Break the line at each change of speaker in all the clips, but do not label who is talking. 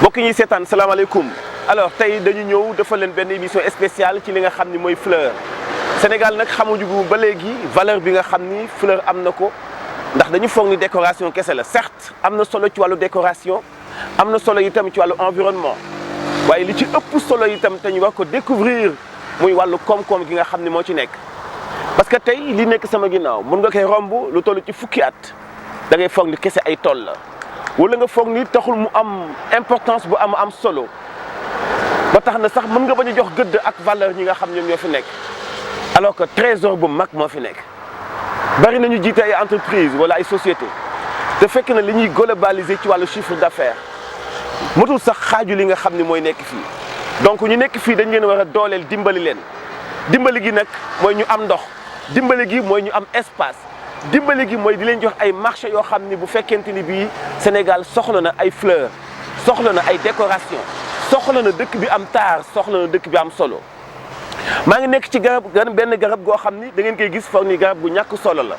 mbokk ñi seetaan salaamaaleykum alors tey dañu ñëw defal leen benn émission spéciale ci li nga xam ni mooy fleur Sénégal nag xamuñu ba léegi valeur bi nga xam ni fleur am na ko ndax dañu foog ni décoration kese la certes am na solo ci wàllu décoration am na solo itam ci wàllu environnement waaye li ci ëpp solo itam te ñu war ko découvrir muy wàllu koom-koom gi nga xam ni moo ci nekk. parce que tey li nekk sama ginnaaw mën nga koy romb lu toll ci fukki at da ngay foog ni kese ay tool la. wala nga foog ni taxul mu am importance bu am solo ba tax na sax mën nga bañ a jox gëdd ak valeur ñi nga xam ñoom ñoo fi nekk alors que trésor bu mag moo fi nekk. bari nañu jiite ay entreprise wala ay société te fekk na li ñuy globaliser ci wàllu chiffre d'affaires matul sax xaaju li nga xam ni mooy nekk fii donc ñu nekk fii dañ leen war a dooleel dimbali leen dimbali gi nag mooy ñu am ndox dimbali gi mooy ñu am espace. dimbali gi mooy di leen jox ay marché yoo xam ni bu fekkente ni bii Sénégal soxla na ay fleurs soxla na ay décoration soxla na dëkk bi am taar soxla na dëkk bi am solo maa ngi nekk ci benn garab goo xam ni da ngeen koy gis foog ni garab gu ñàkk solo la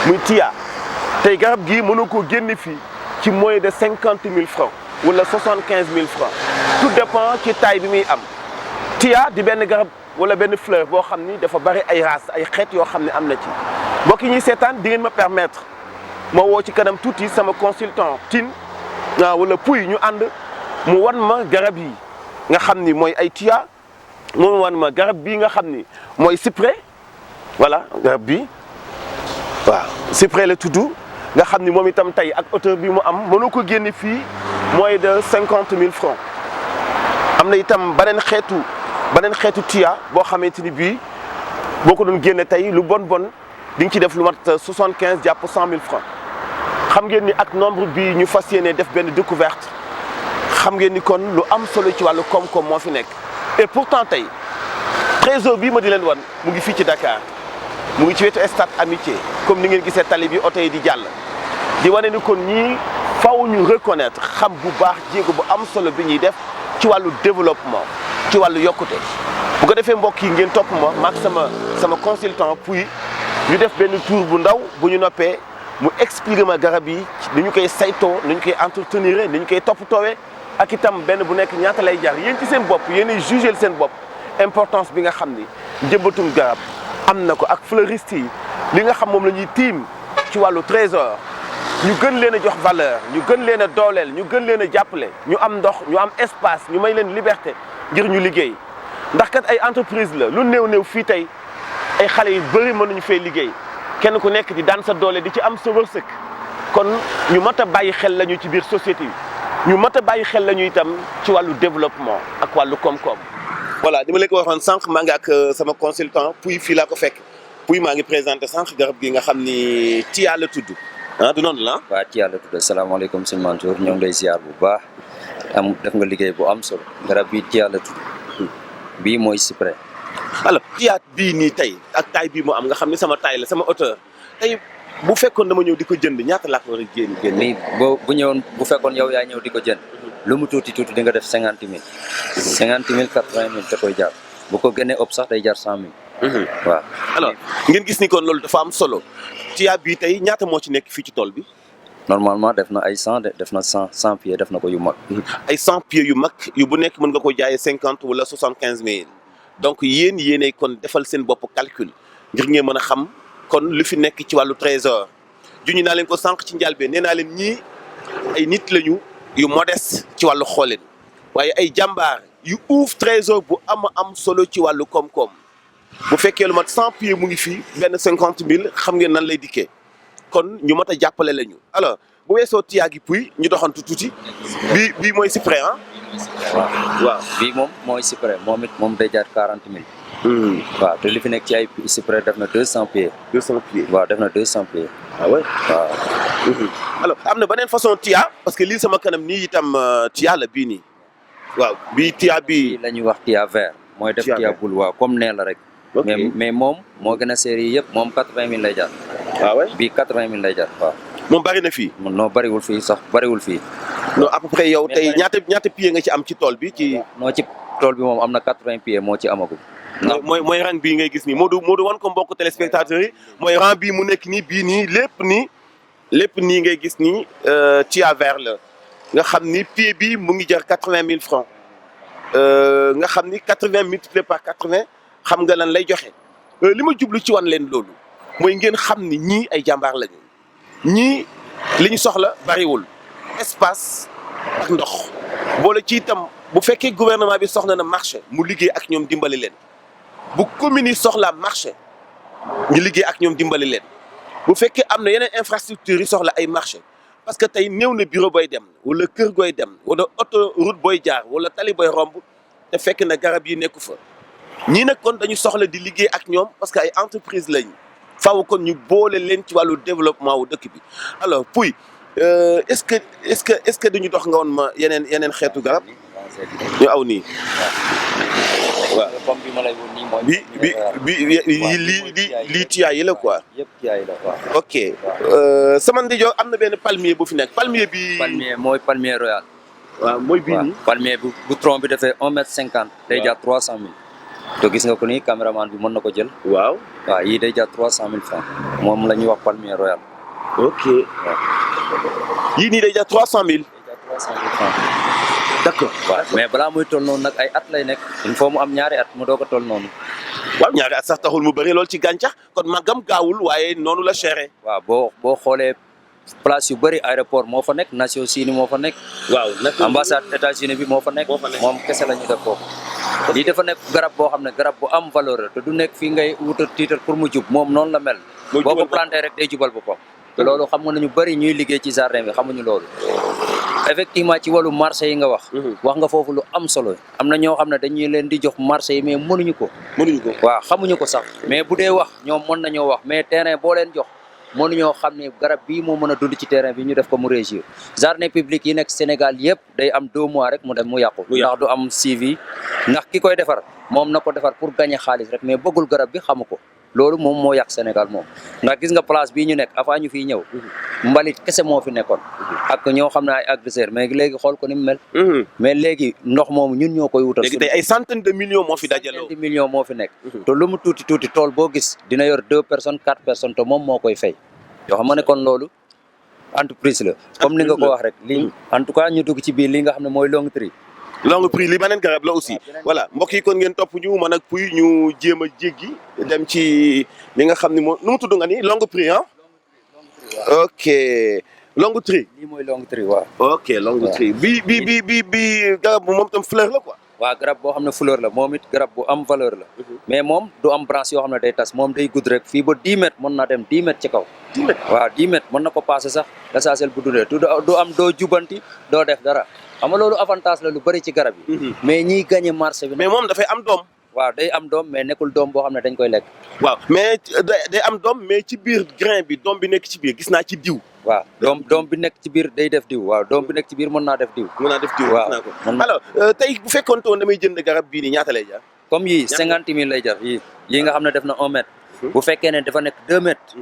muy Tia tey garab gii mënoo koo génne fii ci moins de 50 000 francs wala 75 000 francs tout dépend ci taille bi muy am Tia di benn garab wala benn fleur boo xam ni dafa bari ay races ay xeet yoo xam ne am na ci. mbokk yi ñuy seetaan di ngeen ma permettre ma woo ci kanam tuuti sama consultant Tine wala Pouy ñu ànd mu wan ma garab yi nga xam ni mooy ay Tia mu wan ma garab bii nga xam ni mooy cyprès voilà garab bii waaw cyprès la tudd nga xam ni moom itam tey ak hauteur bi mu am mënu ko génne fii moins de 50 000 francs am na itam beneen xeetu Tia boo xamante ni bii boo ko doon génne tey lu bon di nga ci def lu mat 75 jàpp 100 000 francs xam ngeen ni ak nombre bi ñu fas yéene def benn découverte xam ngeen ni kon lu am solo ci wàllu koom-koom moo fi nekk. et pourtant tey trésor bii ma di leen wan mu ngi fii ci Dakar mu ngi ci wetu stade Amitié comme ni ngeen gisee tali bi oto yi di jàll di wane ni kon ñii faw ñu reconnaître xam bu baax jéego bu am solo bi ñuy def ci wàllu développement ci wàllu yokkute bu ko defee mbokk yi ngeen topp ma maag sama consultant Pouy ñu def benn tour bu ndaw bu ñu noppee mu expliquer ma garab yi ni ñu koy saytoo ni ñu koy entretenir ni ñu koy toppatoowee ak itam benn bu nekk ñaata lay jar yéen ci seen bopp yéenay jugé seen bopp importance bi nga xam ni njëmbatum garab am na ko ak fleuriste yi li nga xam moom la ñuy tiim ci wàllu trésor ñu gën leen a jox valeur ñu gën leen a dooleel ñu gën leen a jàppale ñu am ndox ñu am espace ñu may leen liberté ngir ñu liggéey ndax kat ay entreprise la lu néew fii tey. ay xale yu bëri mënuñu fay liggéey kenn ku nekk di daan sa doole di ci am sa wërsëg kon ñu mat a bàyyi xel lañu ci biir société yi ñu mat a bàyyi xel lañu itam ci wàllu développement ak wàllu koom-koom. voilà ni ma leen ko waxoon sànq maa ngi ak sama consultant Pouy fii laa ko fekk Pouy maa ngi présenté sànq garab gi nga xam ni Tia la tudd du noonu la
waaw Tia la tudd asalaamaaleykum sëñ Mansour ñoo ngi lay ziar bu baax def nga liggéey bu am solo garab bi Tia la tudd bii mooy cyprès.
alors Tia bii nii tey ak taille bii mu am nga xam ni sama taille la sama hauteur tey bu fekkoon dama ñëw di ko jënd ñaata laa ko war a génn.
nii bu ñëwoon bu fekkoon yow yaa ñëw di ko jënd lu mu tuuti di nga def 50 000 80 000 te koy jar bu ko génnee ëpp sax day jar 100 000. waaw
alors ngeen gis ni kon loolu dafa am solo Tia bii tey ñaata moo ci nekk fii ci tool bi.
normalement def na ay 100 def na 100 pieds def na ko yu mag.
ay 100 pieds yu mag yu bu nekk mën nga ko jaayee 50 wala 75 000. donc yéenay kon defal seen bopp calcul ngir ngeen mën a xam kon lu fi nekk ci wàllu trésor juñu naa leen ko sànq ci njëlbeen nee naa leen ñii ay nit lañu yu modeste ci wàllu xooleen waaye ay jàmbaar yu uuf trésor bu am solo ci wàllu koom-koom bu fekkee lu mat 100 pieds mu ngi fii benn 50 000 xam ngeen nan lay dikkee kon ñu mat a jàppale lañu. alors bu weesoo Tia gi Pouy ñu doxantu tuuti bii mooy cyprès
waaw bii moom mooy cyprès moom day jar 40 000. waaw te li fi nekk ci ay cyprès def na 200 pieds.
200 pieds
waaw def na 200 pieds.
ah ouais
waaw.
alors am na beneen façon Tia parce que lii sama kanam nii itam Tia la bii nii waaw bii Tia bii.
la ñuy wax Tia vert. mooy def Tia bul waaw comme nee la rek. mais moom moo gën a série yëpp moom 80 000 lay jar.
waaw ouais
bii 80 000 lay jar waaw.
moom bari na fii.
non bariwul fii sax bariwul fii.
non à peu près yow tey ñaata pieds nga ci am ci tool bi ci.
non ci tool bi moom am na 80 pieds moo ci amagul.
mooy rang bii ngay gis nii Modou wan ko mbokk téléspectateurs yi mooy rang bii mu nekk nii bii nii lépp nii ngay gis nii Tia vert la nga xam ni pied bi mu ngi jar 80 000 francs nga xam ni 80 multiplié par 80 xam nga lan lay joxe li ma jublu ci wan leen loolu mooy ngeen xam ni ñii ay jàmbaar lañu ñii li ñu soxla bariwul espace ak ndox boole ci itam bu fekkee gouvernement bi soxla na marché mu liggéey ak ñoom dimbali leen bu commune yi soxlaa marché ñu liggéey ak ñoom dimbali leen bu fekkee am na yeneen infrastructure yi soxla ay marché parce que tey néew na bureau booy dem wala kër gooy dem wala autoroute booy jaar wala tali booy romb te fekk na garab yi nekku fa ñii nag kon dañu soxla di liggéey ak ñoom parce que ay entreprise lañu faaw kon ñu boole leen ci wàllu développement wu dëkk bi alors Pouye est-ce que duñu dox nga woon ma yeneen xeetu garab ñu aw nii waaw
comme bi ma lay woon nii mooy.
lii tiyaay yi la quoi.
yëpp tiyaay la waaw.
ok sama ndijoor am na benn palmier bu fi nekk palmier bi.
palmier mooy palmier royal.
waaw mooy bii nii.
palmier bu tronc bi dafay 1m50. day jar 300 000. te gis nga ko nii caméraman bi mën na ko jël.
waaw.
waaw yii day jar 300 000 francs moom la ñuy wax palmier royal.
ok yii nii day jar 300 000.
day jar 300 000 francs.
d'accord
waaw mais balaa muy toll noonu nag ay at lay nekk il faut mu am ñaari at mu doog a toll noonu.
waaw ñaari at sax taxul mu bëri lool ci gàncax kon màggam gaawul waaye noonu la chéré.
waaw boo xoolee place yu bëri aéroport moo fa nekk Nations Unies moo fa nekk.
waaw
ambassade États-Unis bi moo fa nekk. moom kese la ñu def foofu. lii dafa nekk garab boo xam ne garab bu am valeur la te du nekk fii ngay wutal tiitar pour mu jub moom noonu la mel. boo ko planté rek day jubal boppam. te loolu xam nga nañu bëri ñuy liggéey ci jardin bi xamuñu loolu. effectivement ci wàllu marché yi nga wax. wax nga foofu lu am solo. am na ñoo xam ne dañuy leen di jox marché yi mais mënuñu ko. waaw xamuñu ko sax mais bu dee wax ñoom mën nañoo wax mais terrain boo leen jox mënuñoo xam ne garab bii moo mën a dund ci terrain bi ñu def ko mu réussir. jardin public yi nekk Sénégal yëpp day am 2 mois rek mu dem mu yàqu. ndax du am suivi ndax ki koy defar moom na ko defar pour gagner xaalis rek mais bëggul garab bi xamu ko. loolu moom moo yàq Sénégal moom ndax gis nga place bii ñu nekk avant ñu fiy ñëw mbalit kese moo fi nekkoon ak ñoo xam ne ay agresseurs mais léegi xool ko ni mu mel. mais léegi ndox moomu ñun ñoo koy wutal.
léegi tey ay centaines de millions moo fi dajaloo.
centaines de millions moo fi nekk. te lu mu tuuti tuuti tool boo gis dina yor 2 personnes 4 personnes te moom moo koy fay. yoo xam ne kon loolu entreprise la. comme ni nga ko wax rek lii en tout cas ñu dugg ci biir li nga xam ne mooy Long Tree.
Long Tree li beneen garab la aussi voilà mbokk yi kon ngeen topp ñu man ak Pouye ñu jéem a jéggi dem ci li nga xam ne moom nu mu tudd nga ni Long Tree ah. ok Long Tree.
lii mooy Long Tree waaw.
ok Long Tree bi garab bu moom tam fleur la quoi.
waaw garab boo xam ne fleur la moom it garab bu am valeur la. mais moom du am branche yoo xam ne day tas moom day gudd rek fii ba 10 mètres mën naa dem 10 mètres ci kaw.
10 mètres
waaw 10 mètres mën na ko passé sax l'essentiel bu dundee du am doo jubanti doo def dara. xam nga loolu avantage la lu bëri ci garab yi. mais ñiy gagné marché bi.
mais moom dafay am doom.
waaw day am doom mais nekkul doom boo xam ne dañ koy lekk.
waaw mais day am doom mais ci biir grain bi doom bi nekk ci biir gis naa ci diw.
waaw doom bi nekk ci biir day def diw waaw doom bi nekk ci biir mën naa def diw.
mën naa def diw
waaw
gis naa ko. alors tey bu fekkoon woon damay jënd garab bii nii ñaata lay jar.
comme yii 50 000 lay jar yii nga xam ne def na 1 mètre. bu fekkee ne dafa nekk 2 mètres.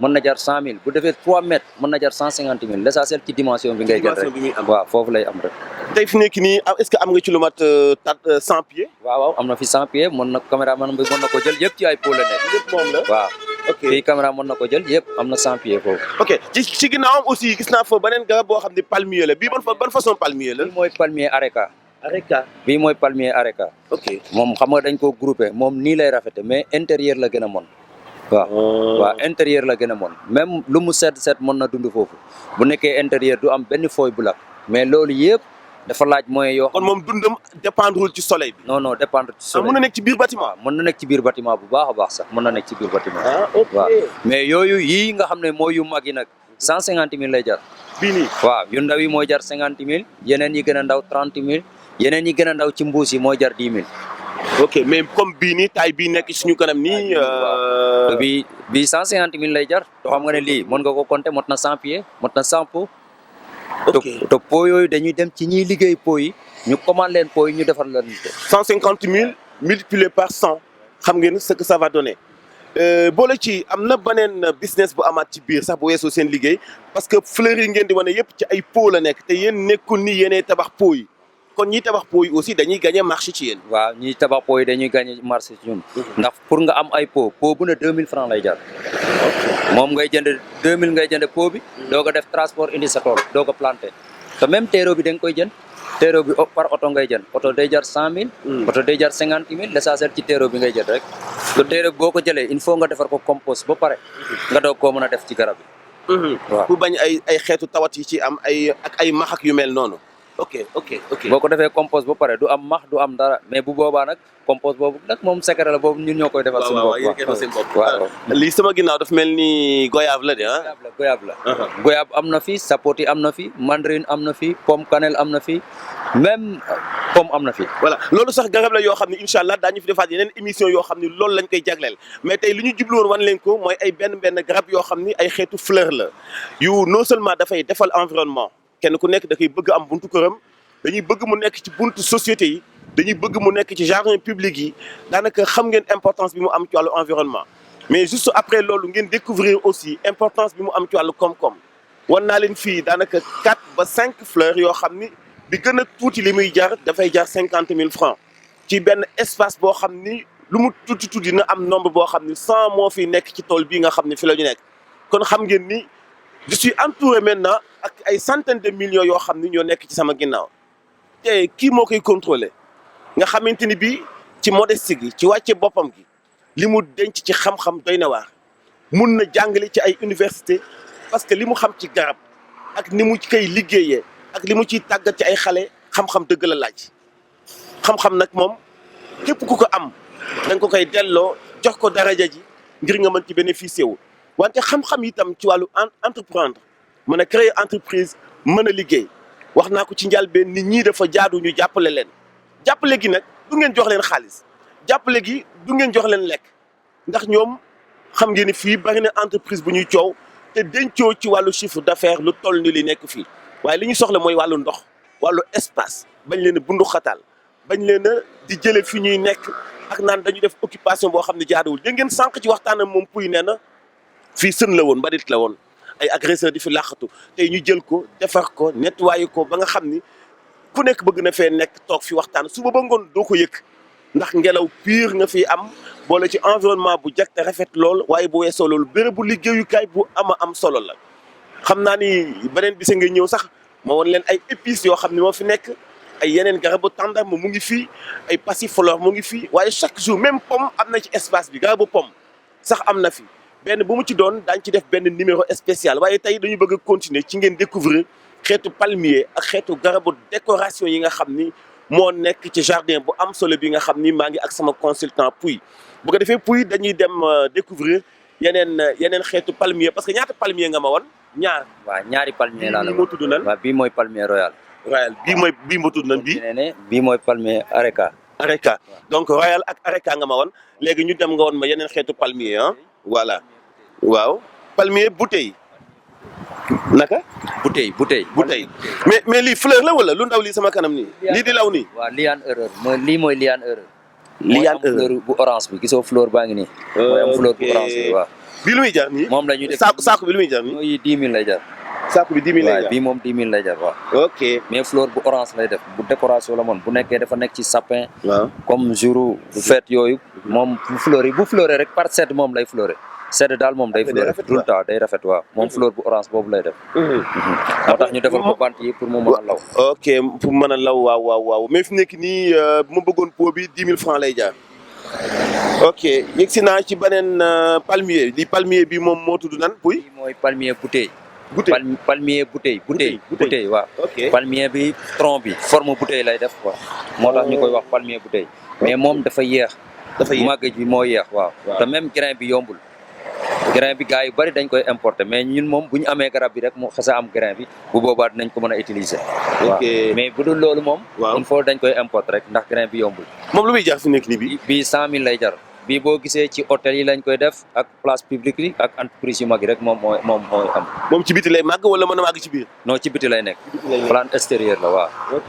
mën na jar 100 000 bu defee 3 mètres mën na jar 150 000 l'essentiel ci dimension bi ngay jël rek. waaw foofu lay am rek.
tey fi nekk nii est-ce que am nga ci lu mat 100 pieds.
waaw am na fi 100 pieds mën na caméraman bi mën na ko jël yëpp ci ay pot la nekk.
yëpp moom la
waaw.
ok
fii caméra mën na ko jël yëpp am na 100 pieds foofu.
ok ci ginnaawam aussi gis naa fa beneen garab boo xam ne palmier la bii ban façon palmier la.
bii mooy palmier areca.
areca
bii mooy palmier areca.
ok
moom xam nga dañ ko groupé moom nii lay rafete mais intérieur la gën a mën. waaw intérieur la gën a mën même lu mu set mën na dund foofu bu nekkee intérieur du am benn feuille bu lakk mais loolu yëpp dafa laaj moyen yoo.
kon moom dundam dépendrewul ci soleil bi.
non dépendre ci soleil
mën na nekk ci biir bâtiment.
mën na nekk ci biir bâtiment bu baax a baax sax mën na nekk ci biir bâtiment.
ok
waaw mais yooyu yii nga xam ne mooy yu mag yi nag 150 000 lay jar.
bii nii
waaw yu ndaw yi mooy jar 50 000 yeneen yi gën a ndaw 30 000 yeneen yi gën a ndaw ci mbuus yi mooy jar 10 000.
ok mais comme bii nii taille bii nekk suñu kanam nii.
bii 150 000 lay jar to xam nga ne lii mën nga ko compter mot na 100 pieds mot na 100 pots.
ok
te pots yooyu dañuy dem ci ñiy liggéey pots yi ñu commande leen pots yi ñu defar leen ko.
150 000 multiplié par 100 xam ngeen ce que ça va donner boole ci am na beneen business bu amaat ci biir sax bu weesoo seen liggéey parce que fleurs yi ngeen di wane yëpp ci ay pots la nekk te yéen nekkul ni yéenay tabax pots yi. kon ñi tabax pot yi aussi dañuy gagné marché ci yéen.
waaw ñi tabax pot yi dañuy gagné marché ci ñun. ndax pour nga am ay pot bu ne 2000 francs lay jar. moom ngay jënd 2000 ngay jënd pot bi. doo ko def transport indi sa tool doo ko planté. te même terreau bi da nga koy jënd terreau bi par oto ngay jënd oto day jar 100 000 oto day jar 50 000 l'essentiel ci terreau bi ngay jënd rek te terreau bi boo ko jëlee il faut nga defar ko compost ba pare nga doog koo mën a def ci garab yi waaw
pour bañ ay xeetu tawat yi ci am ay max ak yu mel noonu ok
boo ko defee compost ba pare du am max du am dara mais bu boobaa nag compost boobu nag moom secret la boobu ñun ñoo koy defal suñu bopp waaw
lii sama ginnaaw daf mel ni goyave la de ah
goyave la goyave am na fi sapoti am na fi mandarine am na fi pomme cannelle am na fi même pomme am na fi
voilà loolu sax garab la yoo xam ne incha allah daañu fi defaat yeneen émission yoo xam ne loolu lañ koy jagleel mais tey li ñu jubluwoon wan leen ko mooy ay benn garab yoo xam ni ay xeetu fleur la yu non seulement dafay defal environnement kenn ku nekk da koy bëgg am buntu këram dañuy bëgg mu nekk ci buntu société yi dañuy bëgg mu nekk ci jardin public yi daanaka xam ngeen importance bi mu am ci wàllu environnement mais juste après loolu ngeen découvrir aussi importance bi mu am ci wàllu koom-koom wan naa leen fii daanaka 4 ba 5 fleurs yoo xam ni bi gën a tuuti li muy jar dafay jar 50 000 francs ci benn espace boo xam ni lu mu tuuti dina am nombre boo xam ni 100 moo fi nekk ci tool bii nga xam ni fi la ñu nekk kon xam ngeen ni je suis entouré maintenant ak ay centaines de millions yoo xam ni ñoo nekk ci sama ginnaaw te kii moo koy contrôler nga xamante ni bii ci modestie gi ci wàcce boppam gi li mu denc ci xam-xam doy na waar mun na jàngale ci ay université parce que li mu xam ci garab ak ni mu koy liggéeyee ak li mu ciy tàggat ci ay xale xam-xam dëgg la laaj xam-xam nag moom képp ku ko am da nga ko koy delloo jox ko daraja ji ngir nga mën ci bénéficier wu wante xam-xam itam ci wàllu entreprendre mën a créer entreprise mën a liggéey wax naa ko ci njëlbéen nit ñi dafa jaadu ñu jàppale leen jàppale gi nag du ngeen jox leen xaalis jàppale gi du ngeen jox leen lekk ndax ñoom xam ngeen ni fii bari na entreprise bu ñuy coow te dencoo ci wàllu chiffre d'affaires lu toll ni li nekk fii waaye li ñu soxla mooy wàllu ndox wàllu espace bañ leen a bundu xataal bañ leen a di jële fi ñuy nekk ak naan dañu def occupation boo xam ne jaaduwul dégg ngeen sànq ci waxtaanam moom puy nee na fii sën la woon mbalit la woon ay agresseur di fi làqatu tey ñu jël ko defar ko nettoyer ko ba nga xam ni ku nekk bëgg na fee nekk toog fi waxtaan suba ba ngoon doo ko yëg ndax ngelaw pur nga fi am boole ci environnement bu jag te rafet lool waaye bu weesoo loolu béréb bu liggéeyukaay bu am solo la. xam naa ni beneen bisa nga ñëw sax ma won leen ay épices yoo xam ne moo fi nekk ay yeneen garabu tàndarma mu ngi fii ay passiflore mu ngi fii waaye chaque jour même pomme am na ci espace bi garabu pomme sax am na fi. benn bu mu ci doon daañu ci def benn numéro spécial waaye tey dañu bëgg a continuer ci ngeen découvrir xeetu palmier ak xeetu garabu décoration yi nga xam ni moo nekk ci jardin bu am solo bi nga xam ni maa ngi ak sama consultant Pouy bu ko defee Pouy dañuy dem découvrir yeneen xeetu palmier parce que ñaata palmier nga ma woon ñaar.
waaw ñaari palmier laa la
moo tudd nan.
waaw bii mooy palmier royal.
bii moo tudd nan bii.
bii mooy palmier areca.
areca donc royal ak areca nga ma woon léegi ñu dem nga woon ma yeneen xeetu palmier ah. voilà waaw palmier bouteille naka.
bouteille.
mais lii fleur la wala lu ndaw lii sama kanam nii. lii di law nii.
waaw liane erreur mooy liane erreur.
liane erreur
fleur bu orange bi gisoo fleur baa ngi nii. mooy am fleur bu orange bi waaw.
bii lu muy jar nii.
moom la ñuy def
saako bi lu muy jar nii.
mooy 10 000 lay jar.
saako bi 10 000 lay jar
waaw bii moom 10 000 lay jar waaw.
ok
mais fleur bu orange lay def bu décoration la moon bu nekkee dafa nekk ci sapin.
waaw
comme jour fête yooyu. moom bu fleuré rek par sedd moom lay fleuré. sedd daal moom day fleur tout le temps day rafet waaw moom fleur bu orange boobu lay def. moo tax ñu defal ko bant yi pour mu mën a law.
ok pour mën a law waaw mais fi nekk nii bu ma bëggoon pot bi 10 000 francs lay jaar. ok yegg si naa ci beneen palmier di palmier bi moom moo tudd nan Pouy.
bii mooy palmier bouteille.
bouteille
bouteille waaw.
ok
palmier bi tronc bi forme bouteille lay def quoi. moo tax ñu koy wax palmier bouteille. mais moom dafa yéex. màggaj bi moo yéex waaw. te même grain bi yombul. grain bi gars yu bari dañ koy importer mais ñun moom bu ñu amee garab bi rek mu xasa am grain bi bu boobaa dinañ ko mën a utiliser. waaw mais bu dul loolu moom. il faut dañ koy importer rek ndax grain bi yombul.
moom lu muy jar fi nekk nii bi.
bii 100 000 lay jar. bii boo gisee ci hôtel yi lañ koy def ak place publique yi ak entreprise yu mag yi rek moom mooy am.
moom ci biti lay màgg wala mën a màgg ci biir.
non ci biti lay nekk. plante extérieure la waaw.
ok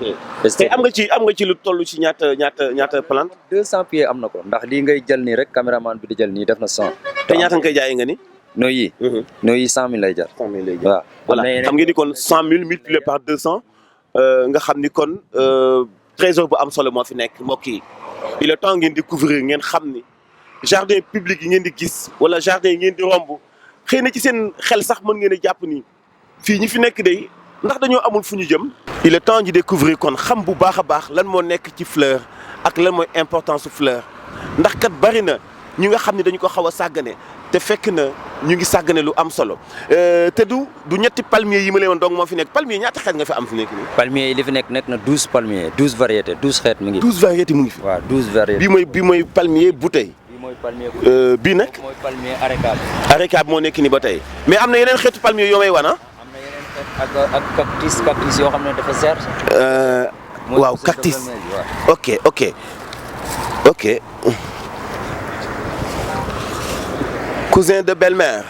te am nga ci lu toll ci ñaata plante.
200 pieds am na ko ndax lii ngay jël nii rek caméraman bi di jël nii def na 100.
te ñaata nga koy jaayee nga ni.
nooy yi 100 000 lay jar.
100 000 lay jar
waaw.
voilà xam ngeen ni kon 100 000 multiplié par 200 nga xam ni kon trésor bu am solo moo fi nekk mbokk yi. il est temps ngeen découvrir ngeen xam ni jardin public yi ngeen di gis wala jardin yi ngeen di romb xëy na ci seen xel sax mën ngeen a jàpp ni fii ñi fi nekk day ndax dañoo amul fu ñu jëm. il est temps de découvrir kon xam bu baax a baax lan moo nekk ci fleur ak lan mooy importance su fleur ndax kat bari na ñi nga xam ne dañu ko xaw a sàggane te fekk na ñu ngi sàggane lu am solo te du ñetti palmier yi ma leen woon donc moo fi nekk palmier ñaata xeet nga fi am fi nekk nii.
palmier yi li fi nekk na 12 palmiers 12 variétés 12 xeet mi ngi fi.
12 variétés mu ngi fi.
waaw 12 variétés.
bii mooy palmier bouteille.
mooy palmier
bii nag.
mooy palmier arécab.
arécab moo nekk nii ba tey mais am na yeneen xeetu palmier yoo may wan ah.
am na yeneen xeet ak cactus yoo xam ne dafa cher.
waaw cactus ok. cousin de belle-mère.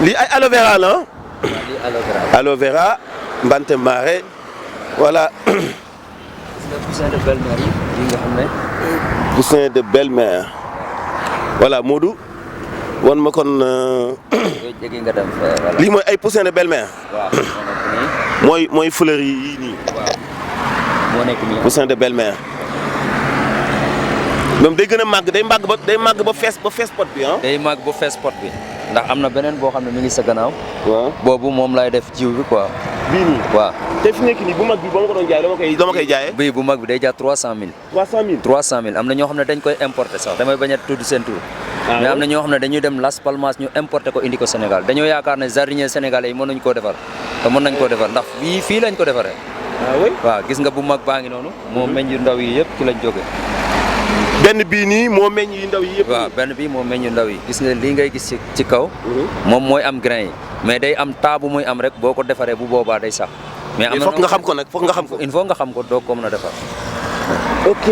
lii ay aloe vera la ah.
lii
aloe vera mbante mare voilà.
cousin de belle-mère yi nga xam ne.
coussin de belle-mère voilà Modou wan ma kon.
nga dem voilà.
lii mooy ay poussin de belle-mère.
waaw
mooy fleurs yi nii.
waaw moo nekk nii.
poussin de belle-mère. moom day gën a màgg day màgg ba fees pot bi ah.
day màgg ba fees pot bi ndax am na beneen boo xam ne mi ngi sa gannaaw.
waaw
boobu moom lay def jiw bi quoi.
bii nii
waaw.
te fi nekk nii bu mag bi ba ma ko doon jaay dama koy jaayee.
bii bu mag bi day jaar 300000.
300000
am na ñoo xam ne dañ koy importer sax damay bañ a tudd seen tur. mais am na ñoo xam ne dañuy dem Las Palmas ñu importer ko indi ko Sénégal dañoo yaakaar ne jardinier sénégalais yi mënuñ koo defar te mën nañ koo defar ndax fii lañ ko defaree. waaw gis nga bu mag baa ngi noonu. moo meññ yu ndaw yi yëpp ci lañ jógee.
benn bii nii moo meññ yu ndaw yi yëpp.
waaw benn bii moo meññ yu ndaw yi gis nga lii ngay gis ci kaw. moom mooy am grain yi mais day am taa bu muy am rek boo ko defaree bu boobaa day sax. mais am na
foog nga xam ko nag foog nga xam ko.
il faut nga xam ko doog ko mën a defar.
ok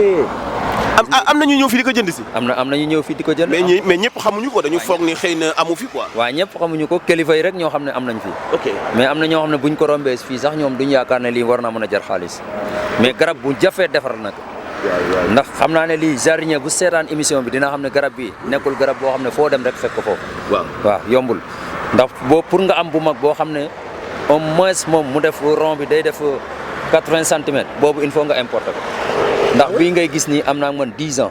am na ñu ñëw fii di ko jënd si.
am na ñu ñëw fii di ko jënd.
mais ñëpp xamuñu ko dañu foog ni xëy na amu fi quoi.
waaw ñëpp xamuñu ko kilifa yi rek ñoo xam ne am nañ fi.
ok
mais am na ñoo xam ne buñ ko rombee fii sax ñoom duñ yaakaar ne lii war naa mën a jar xaalis mais garab bu jafee defar nag. ndax xam naa ne lii jardinier bu seetaan émission bi dina xam ne garab bi nekkul garab boo xam ne foo dem rek fekk ko foofu. waaw yombul ndax pour nga am bu mag boo xam ne au moins moom mu def rond bi day def 80 centimètres boobu il faut nga importer ko ndax bii ngay gis nii am naa man 10 ans.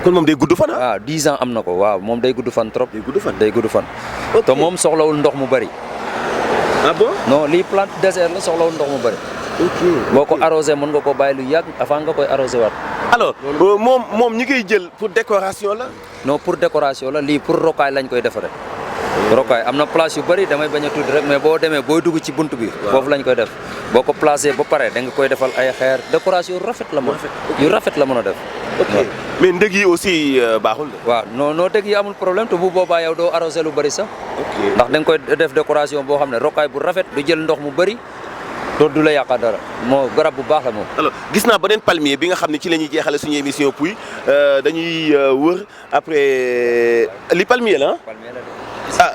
kon moom day gudd fan
waaw 10 ans am na ko waaw moom day gudd fan trop.
day gudd fan
day gudd fan. te moom soxlawul ndox mu bari.
ah bon
non lii plante désert la soxlawul ndox mu bari. boo ko arrosé mën nga ko bàyyi lu yàgg avant nga koy arrosé waat.
alors moom ñi koy jël pour décoration la.
non pour décoration la lii pour rocaille lañ koy defaree. rocaille am na place yu bëri damay bañ a tudd rek mais boo demee booy dugg ci bunt bi. foofu lañ koy def boo ko placé ba pare da nga koy defal ay xeer décoration yu rafet la mën a def.
ok mais ndëg yi aussi baaxul de.
waaw non dëgg yi amul problème te bu boobaa yow doo arrosé lu bëri sax.
ok
ndax da nga koy def décoration boo xam ne rocaille bu rafet du jël ndox mu bëri. du la yàqa dara moo garab bu baax la moom.
alors gis naa beneen palmier bi nga xam ne ci la ñuy jeexale suñu émission puis dañuy wër après li palmier la ah.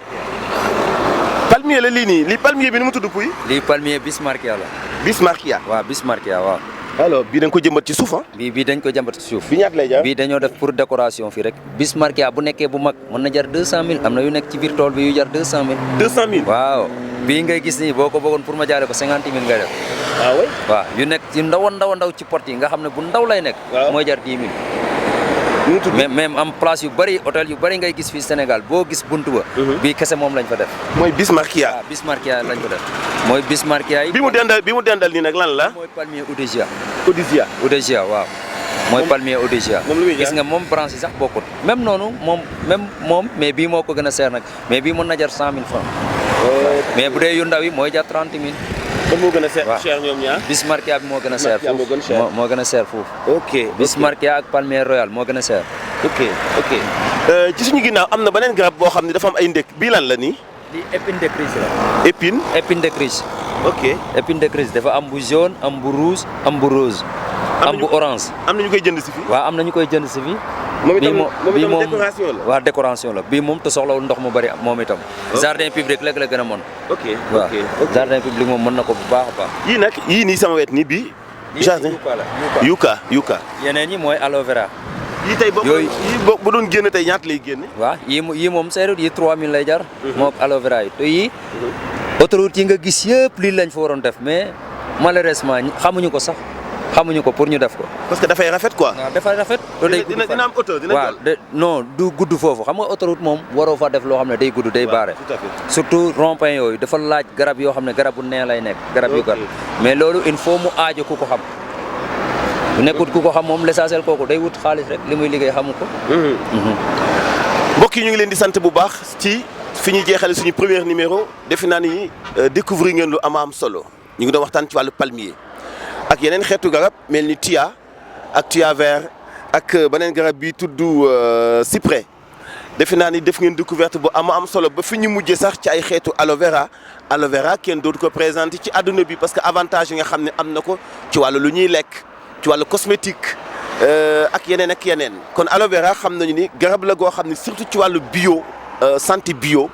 palmier la lii nii li palmier bi nu mu tudd puy.
lii palmier Bismarckia la.
Bismarckia.
waaw Bismarckia waaw.
alors bii dañ ko jëmbat ci suuf ah.
bii dañ ko jëmbat ci suuf.
bi ñaata lay jar.
bii dañoo def pour décoration fii rek. Bismarckia bu nekkee bu mag mën na jar 200000 am na yu nekk ci biir tool bi yu jar 200000.
200000
waaw. bii ngay gis nii boo ko bëggoon pour ma jaaree ko 50000 ngay def.
ah oui.
waaw yu nekk yu ndaw ci pot yi nga xam ne bu ndaw lay nekk.
waaw
mooy jar 10000. mais même am place yu bëri hôtel yu bëri ngay gis fii Sénégal boo gis buntu ba. bii kese moom lañ fa def.
mooy Bismarckia.
waaw Bismarckia lañ fa def. mooy Bismarckia yi.
bi mu dendal nii nag lan la.
mooy palmier Odésia.
Odésia
waaw. mooy palmier Odésia.
moom lu muy
gis nga moom branche yi sax bokkut. même noonu moom mais bii moo ko gën a seer nag mais bii mën na jar 100000 francs. mais bu dee yu ndaw yi mooy jar 30000.
kon moo gën a cher ñoom ñaar.
Bismarckia bi moo gën a seer foofu moo gën a seer foofu.
ok
Bismarckia ak palmier royal moo gën a seer.
ok ci suñu ginnaaw am na beneen garab boo xam ne dafa am ay ndek bii lan la nii.
lii épine de crise la.
épine
de crise.
ok
épine de crise dafa am bu jaune am bu rouge am bu rose. am bu orange.
am na ñu koy jënd si fii.
waaw am na ñu koy jënd si fii.
moom itam décoration la.
waaw décoration la bii moom te soxlawul ndox mu bari moom itam. jardin public léegi la gën a mën.
ok
waaw jardin public moom mën na ko bu baax a baax.
yii nii sama wet nii bii. jardin yucca.
yeneen yi mooy aloe vera.
yii tey boo bu doon génn tey ñaata lay génne.
waaw yii moom seerut yi 3000 lay jar. moo ak aloe vera yi te yii. autoroute yi nga gis yëpp lii lañ fa waroon def mais malheureusement xamuñu ko sax. xamuñu ko pour ñu def ko.
parce que dafay rafet quoi.
waaw dafay rafet.
dina am auto dina
waaw non du gudd foofu xam nga autoroute moom waroo fa def loo xam ne day gudd day baare.
tout à fait.
surtout rond-point yooyu dafa laaj garab yoo xam ne garab bu nee lay nekk. garab yu gàtt mais loolu il faut mu aajo ku ko xam. bu nekkut ku ko xam moom l'essentiel kooku day wut xaalis rek li muy liggéey xamu ko.
mbokk yi ñu ngi leen di sant bu baax ci fi ñuy jeexale suñu premier numéro defe naa ni découvrir ngeen lu am solo ñu ngi doon waxtaan ci wàllu palmier ak yeneen xeetu garab mel ni tuya ak tuya vert ak beneen garab bi tudd cyprès defe naa ni def ngeen découverte bu am solo ba fi ñu mujjee sax ci ay xeetu aloe vera kenn dootu ko présenté ci àdduna bi parce que avantage yi nga xam ne am na ko ci wàllu lu ñuy lekk ci wàllu cosmétique ak yeneen kon aloe vera xam nañu ni garab la goo xam ne surtout ci wàllu bio santé bio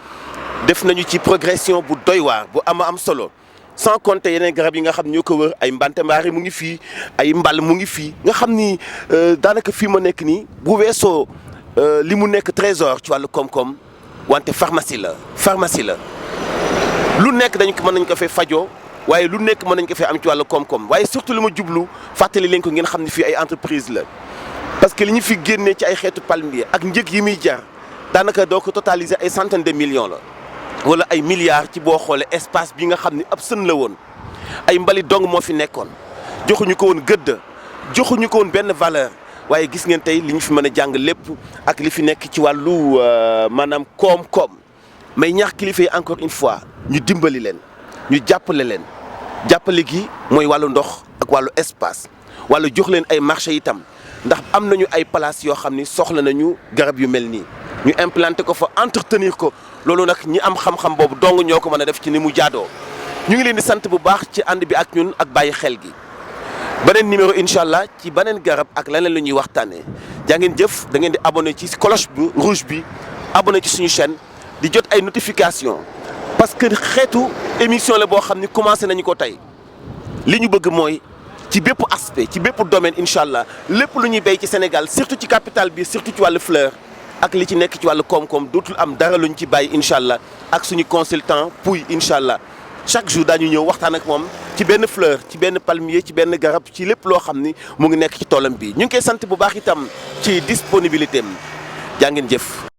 def nañu ci progression bu doy waar bu am solo sans compter yeneen garab yi nga xam ñoo ko wër ay mbante mbaari mu ngi fii ay mbal mu ngi fii nga xam ni daanaka fii ma nekk nii bu weesoo li mu nekk trésor ci wàllu koom-koom wante pharmacie la lu nekk mën nañ ko fee fajoo waaye lu nekk mën nañ ko fee am ci wàllu koom-koom waaye surtout li ma jublu fàttali leen ko ngeen xam ne fii ay entreprise la parce que li ñu fi génnee ci ay xeetu palmier ak njëg yi muy jar daanaka doo ko totaliser ay centaines de millions la wala ay milliards ci boo xoolee espace bi nga xam ni ab sën la woon ay mbali dong moo fi nekkoon joxuñu ko woon gëdd joxuñu ko woon benn valeur waaye gis ngeen tey li ñu fi mën a jàng lépp ak li fi nekk ci wàllu maanaam koom-koom may ñaax kilifa yi encore une fois ñu dimbali leen ñu jàppale gi mooy wàllu ndox ak wàllu espace wala jox leen ay marché itam ndax am nañu ay place yoo xam ni soxla nañu garab yu mel nii ñu implanté ko fa entretenir ko loolu nag ñi am xam-xam boobu dong ñoo ko mën a def ci ni mu jaadoo ñu ngi leen di sant bu baax ci ànd bi ak ñun ak bàyyi xel gi beneen numéro incha allah ci beneen garab ak leneen lu ñuy waxtaanee jaa ngeen jëf da ngeen di abonné ci cloche bu rouge bi abonné ci suñu chaîne di jot ay notification parce que xeetu émission la boo xam ni commencé nañu ko tey li ñu bëgg mooy ci bépp aspect ci bépp domaine incha allah lépp lu ñuy béy ci Sénégal surtout ci capitale bi surtout ci wàllu fleur ak li ci nekk ci wàllu koom-koom dootul am dara luñ ci bàyyi incha allah ak suñu consultant Pouy incha allah chaque jour daañu ñëw waxtaan ak moom ci benn fleur ci benn palmier ci benn garab ci lépp loo xam ni mu ngi nekk ci toolam bi ñu ngi koy sant bu baax itam ci disponibilité am jaa ngeen jëf.